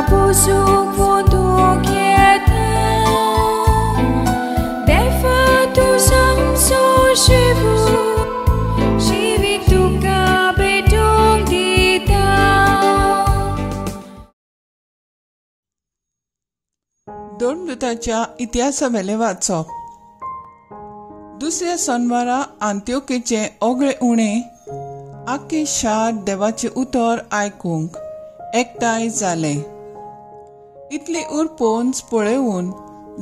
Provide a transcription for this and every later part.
busuk untuk kita Defatu samso shivu Shivik duka bedung dita दोन दुताच्या इतिहासावेले वाचप. दुसऱ्या सोनवारा अंत्योकेचे ओगळे उणे आख्खे शार देवाचे उतर आयकूंक एकठांय जाले. इतली उरपोन्स पळेवून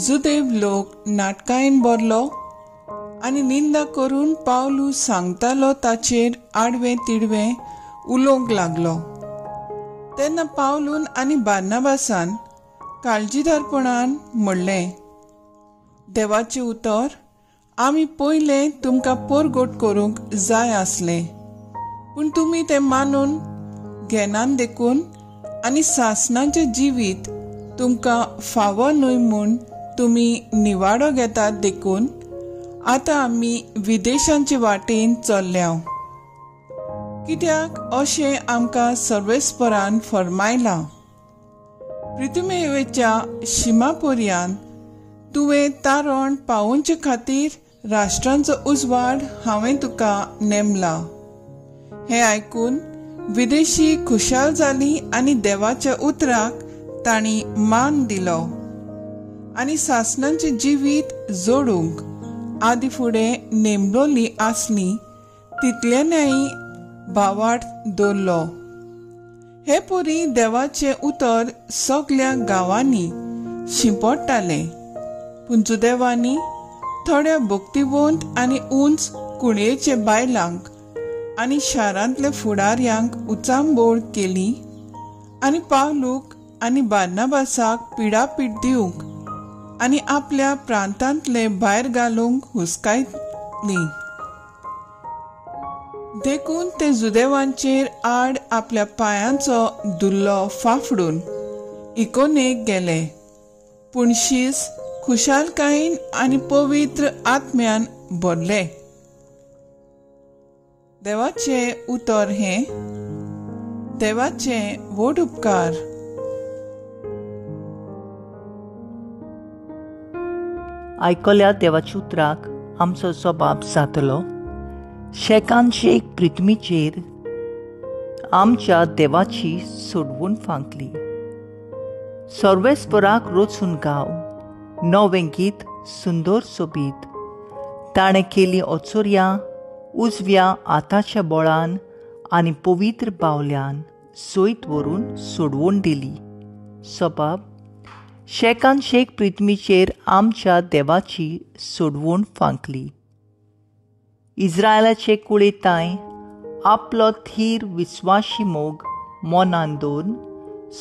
जुदेव लोक नाटकायेन भरलो आनी निंदा करून पावलू सांगतालो ताचेर आडवे तिडवे उलोवंक लागलो. तेन्ना पावलून आनी बार्नाबासान काळजीदारपणान म्हणलें, देवाचे उतर आमी पयलें तुमकां परगोट करूंक जाय आसलें, पूण तुमी तें मानून घेनान देखून आनी सासणाचें जिवीत तुमकां फावो न्हय म्हूण तुमी निवाडो घेतात देखून आतां आमी विदेशांचे वाटेन चल्ल्या. कित्याक अशें आमकां सर्वेस्परान फरमायलां, पृथ्वीवेच्या शिमापर्यंत तुवें तारण पावोवचे खातीर राष्ट्रांचो उजवाड हांवें तुका नेमला. हें आयकून विदेशी खुशाल जाली आनी देवाच्या उतराक तांणी मान दिलो आनी सासणांचें जिवीत जोडूंक आदी फुडें नेमलोली आसली तितल्यानय भावार्थ दवरलो. हे पोरी देवाचे उतर सगळ्या गांवांनी शिंपडटाले, पूण जुदेवांनी थोड्या भक्तिवंत आनी उंच कुणयेचे बायलांक आनी शारांतल्या फुडाऱ्यांक उचांबोळ केली आनी पावलूक आनी बार्नाबासाक पिडापीड दिवंक आनी आपल्या प्रांतांतले भायर घालूंक हुस्कायली. देखून ते जुदेवांचेर आड आपल्या पांयांचो दुल्लो फाफडून इकोनेक गेले, पूण शीस खुशालकायेन आनी पवित्र आत्म्यान भरले. देवाचे उतर हें. देवाचे व्हड उपकार. आयकल्या देवाच्या उतराक आमचो जबाब जातलो. शेकांशेक पृथ्वीचेर आमच्या देवाची सोडवून फांकली. सर्वेस्पराक रोचून गाव नवें गीत सुंदर सोबीत. ताणें केली ओचोऱ्या उजव्या आताच्या बोळान आनी पवित्र बावल्यान सोयत व्हरून सोडवून दिली. सबाब शेकान शेक पृथ्वीचेर आमच्या देवाची सोडवून फांकली. इस्रायलाचे कुळेताय आपलो थीर विस्वाशी मोग मोनान दवरून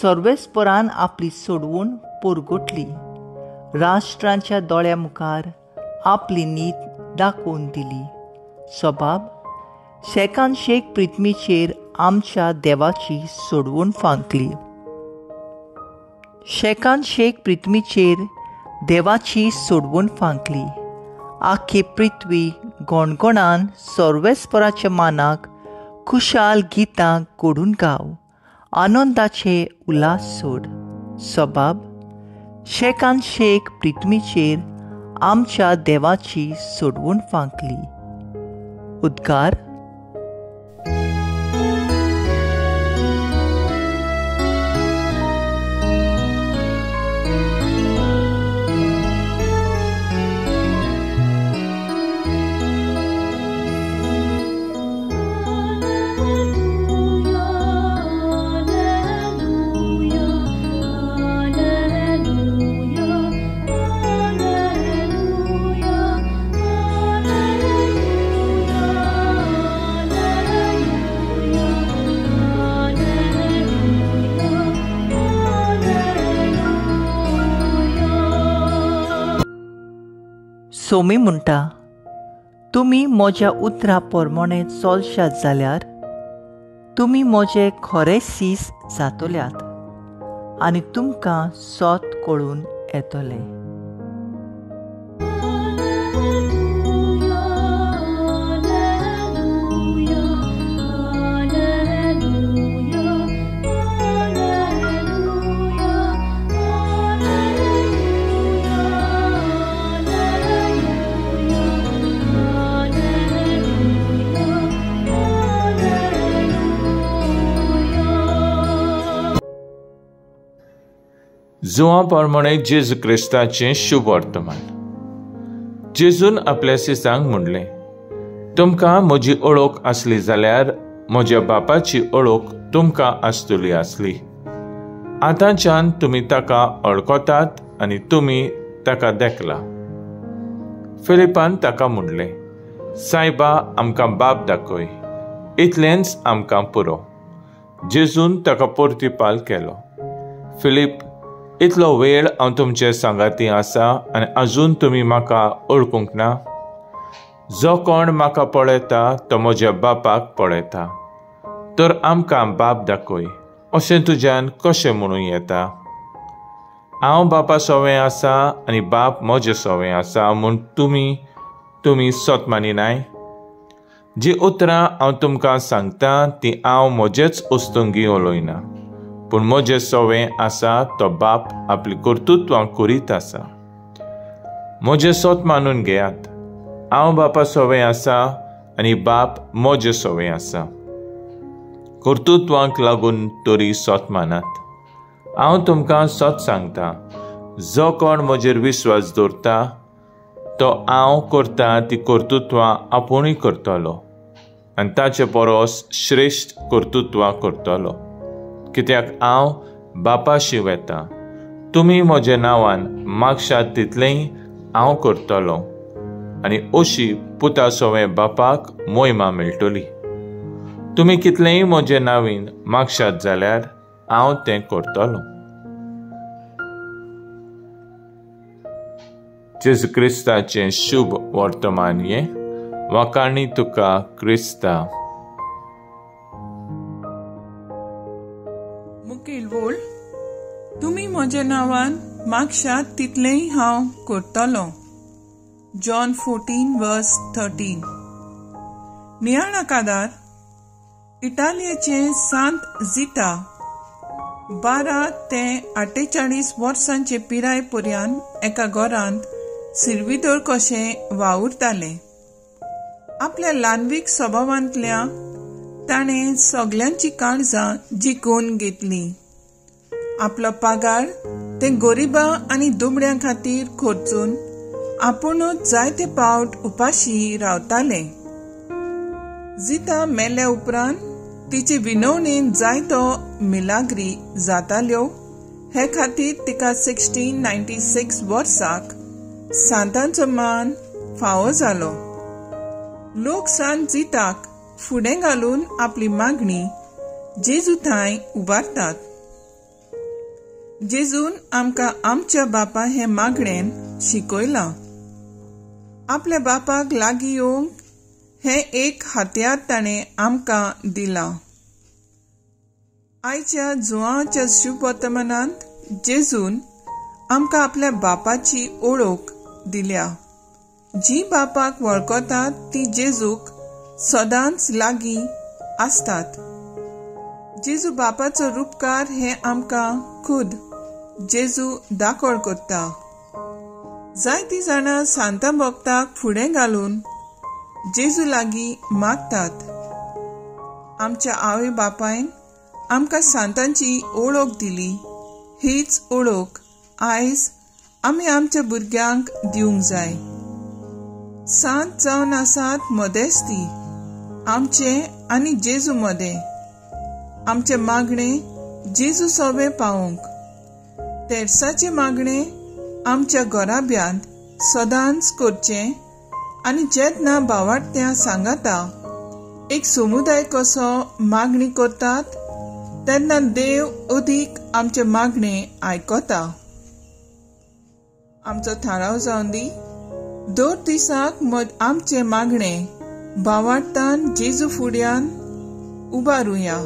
सर्वेस्परान आपली सोडवून पोरगोटली. राष्ट्रांच्या दोळ्या मुखार आपली नीत दाखोवन दिली. सबाब शेकान शेक पृथ्वीचेर आमच्या देवाची सोडवून फांकली. शेकान शेक पृथ्वीचेर देवाची सोडवून फांकली. आख्खी पृथ्वी गोणगोणान सर्वेस्पराच्या मानाक खुशाल गितां कोडून गाव. आनंदाचे उल्हास सोड. सबाब शेकान शेक पृथ्वीचेर आमच्या देवाची सोडवून फांकली. उद्गार. सोमी म्हणटा, तुमी म्हज्या उतरा पोरमोणे चलशात जाल्यार तुमी म्हजे खरे सीस जातल्यात आनी तुमकां सोत कळून येतले. जुआ प्रमाणे जेजू क्रिस्ताचें शुभ वर्तमान. जेजून आपल्या सिसांक म्हणलें, तुमकां म्हजी ओळख आसली जाल्यार म्हज्या बापाची ओळख तुमकां आसतली आसली. आतांच्यान तुमी ताका वळखतात आनी तुमी ताका देखला. फिलिपान ताका म्हणलें, सायबा, आमकां बाप दाखय, इतलेंच आमकां पुरो. जेजून ताका परतीपाल केलो. फिलीप, इतलो वेळ हांव तुमचे सांगाती आसा आनी अजून तुमी म्हाका ओळखूंक ना? जो कोण म्हाका पळयता तो म्हज्या बापाक पळयता. तर आमकां बाप दाखय अशें तुज्यान कशें म्हणूं येता? हांव बापा सोवें आसा आनी बाप म्हजे सोवें आसा म्हूण तुमी स्वत मानिनाय? जी उतरां हांव तुमकां सांगतां ती हांव म्हजेच उस्तुंगी उलोयना, पूण म्हजें सोवें आसा तो बाप आपली कर्तुत्वां करीत आसा. म्हजें स्वत मानून घेयात. हांव बापा सोवें आसा आनी बाप म्हजे सोवें आसा. कर्तुत्वांक लागून तरी स्वत मानात. हांव तुमकां स्वत सांगतां, जो कोण म्हजेर विस्वास दवरता तो हांव करतां ती कर्तुत्वां आपुणूय करतलो आनी ताचे परस श्रेश्ठ कर्तुत्वां करतलो, कित्याक हांव बापाशी वेतां. तुमी म्हज्या नांवान मागशात तितलेंय हांव करतलों आनी अशी पुता सोवें बापाक मोहिमा मेळटली. तुमी कितलेंय म्हजे नांवीन मागशात जाल्यार हांव तें करतलों. जेजू क्रिस्ताचें शुभ वर्तमान हें. वाकाणी तुका क्रिस्ता. मुखेल बोल, तुमी म्हज्या नांवान मागशात तितलेंय हांव करतलो. जॉन 14:13. नियाळा कादार इटालियेचे सांत झिटा 12 ते 48 वर्सांचे पिराय पर्यान एका घरांत सिरविदोर कशें वावुरताले. आपल्या ल्हानवीक स्वभावांतल्या ताणें सगल्यांची काळजां जिखून घेतली. आपलो पागार ते गरिबां आनी दुबळ्यां खातीर खर्चून आपुणूच जायते पावट उपाशी रावताले. झिटा मेल्या उपरांत तिचे विनवणेन जायतो मिलाग्री जाताल्यो. हे खातीर तिका 1696 वर्साक सांतांचो मान फावो जालो. लोक सांत झिटाक फुडें घालून आपली मागणी जेजू थंय उबारतात. जेजून आमकां आमच्या बापा हे मागणेन शिकयलां. आपल्या बापाक लागीं येवंक हे एक हात्यार ताणें आमकां दिलां. आयच्या जुआंच्या शुभ वर्तमानांत जेजून आमकां आपल्या बापाची ओळख दिल्या. जी बापाक वळखतात ती जेजूक सदांच लागीं आसतात. जेजू बापाचो रूपकार हे आमकां खुद जेजू दाखोळ करता. जायतीं जाणां सांता भक्ताक फुडें घालून जेजू लागीं मागतात. आमच्या आवय बापायन आमकां सांतांची ओळख दिली. हीच ओळख आयज आमी आमच्या भुरग्यांक दिवंक जाय. सांत जावन आसात मदेस्ती आमचे आनी जेजू मदें. आमचे मागणे जेजू सोबे पावोंक. तेर्साचे मागणे आमच्या घराब्यांत सदांच करचें आनी जेन्ना भावार्थ्यां सांगाता एक समुदाय कसो मागणी करतात तेन्ना देव अदीक आमचे मागणे आयकता. आमचो थाराव जावन दी. दर दिसाक आमचे मागणे भावार्थान जेजू फुड्यान उबारुया.